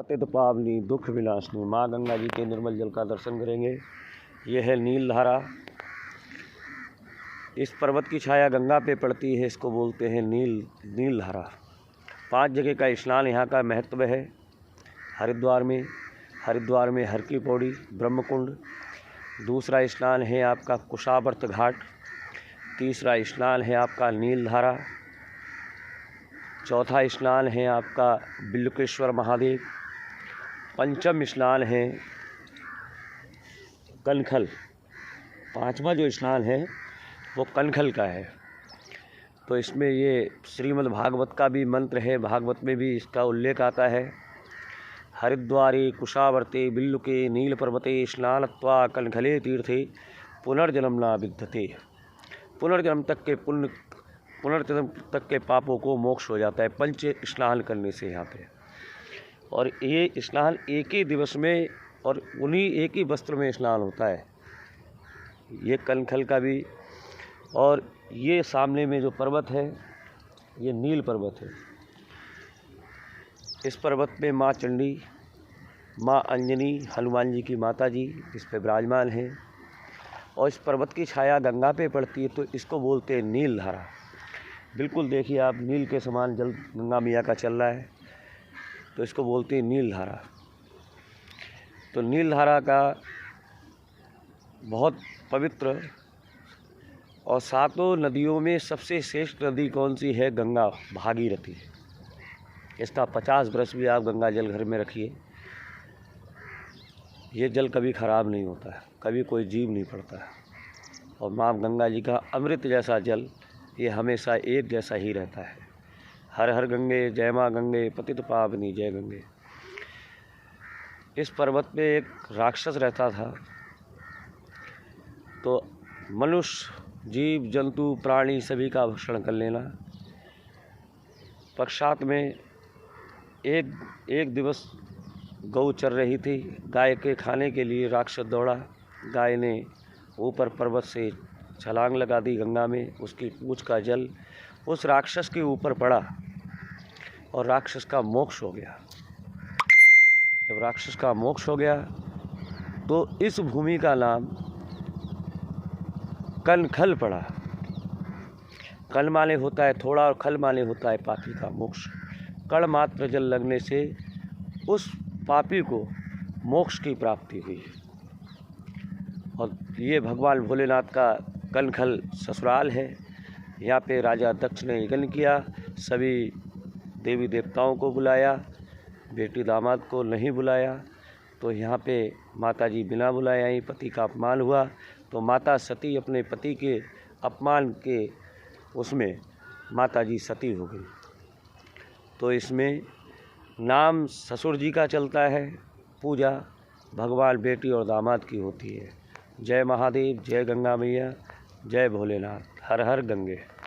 पतित पावनी दुख विनाशनी माँ गंगा जी के निर्मल जल का दर्शन करेंगे। ये है नील धारा। इस पर्वत की छाया गंगा पे पड़ती है, इसको बोलते हैं नील धारा। 5 जगह का स्नान यहाँ का महत्व है। हरिद्वार में हर की पौड़ी ब्रह्मकुंड। दूसरा स्नान है आपका कुशावर्त घाट। तीसरा स्नान है आपका नील धारा। चौथा स्नान है आपका बिल्वकेश्वर महादेव। पंचम स्नान है कनखल। 5वां जो स्नान है वो कनखल का है। तो इसमें ये श्रीमद् भागवत का भी मंत्र है, भागवत में भी इसका उल्लेख आता है। हरिद्वारे कुशावर्ते बिल्वके नील पर्वते स्नानत्वा कनखले तीर्थे पुनर्जन्म न विद्यते। पुनर्जन्म तक के पापों को मोक्ष हो जाता है 5 स्नान करने से यहाँ पे। और ये स्नान एक ही दिवस में और उन्हीं एक ही वस्त्र में स्नान होता है, ये कनखल का भी। और ये सामने में जो पर्वत है ये नील पर्वत है। इस पर्वत पे माँ चंडी, माँ अंजनी हनुमान जी की माता जी इस पे विराजमान हैं। और इस पर्वत की छाया गंगा पे पड़ती है, तो इसको बोलते हैं नील धारा। बिल्कुल देखिए आप, नील के समान जल गंगा मैया का चल रहा है, तो इसको बोलते हैं नील धारा। तो नील धारा का बहुत पवित्र और 7 नदियों में सबसे श्रेष्ठ नदी कौन सी है? गंगा भागीरथी। इसका 50 वर्ष भी आप गंगा जल घर में रखिए, ये जल कभी ख़राब नहीं होता है, कभी कोई जीव नहीं पड़ता है। और माँ गंगा जी का अमृत जैसा जल ये हमेशा एक जैसा ही रहता है। हर हर गंगे, जय माँ गंगे, पतित पावनी जय गंगे। इस पर्वत पे एक राक्षस रहता था। तो मनुष्य, जीव जंतु, प्राणी सभी का भक्षण कर लेना। पश्चात में एक दिवस गौ चर रही थी, गाय के खाने के लिए राक्षस दौड़ा। गाय ने ऊपर पर्वत से छलांग लगा दी गंगा में। उसकी पूंछ का जल उस राक्षस के ऊपर पड़ा और राक्षस का मोक्ष हो गया। जब राक्षस का मोक्ष हो गया तो इस भूमि का नाम कनखल पड़ा। कल माने होता है थोड़ा और खल माने होता है पापी का मोक्ष। कण मात्र जल लगने से उस पापी को मोक्ष की प्राप्ति हुई। और ये भगवान भोलेनाथ का कनखल ससुराल है। यहाँ पे राजा दक्ष ने यज्ञ किया, सभी देवी देवताओं को बुलाया, बेटी दामाद को नहीं बुलाया। तो यहाँ पे माता जी बिना बुलाए आई, पति का अपमान हुआ। तो माता सती अपने पति के अपमान के उसमें माता जी सती हो गई। तो इसमें नाम ससुर जी का चलता है, पूजा भगवान बेटी और दामाद की होती है। जय महादेव, जय गंगा मैया, जय भोलेनाथ, हर हर गंगे।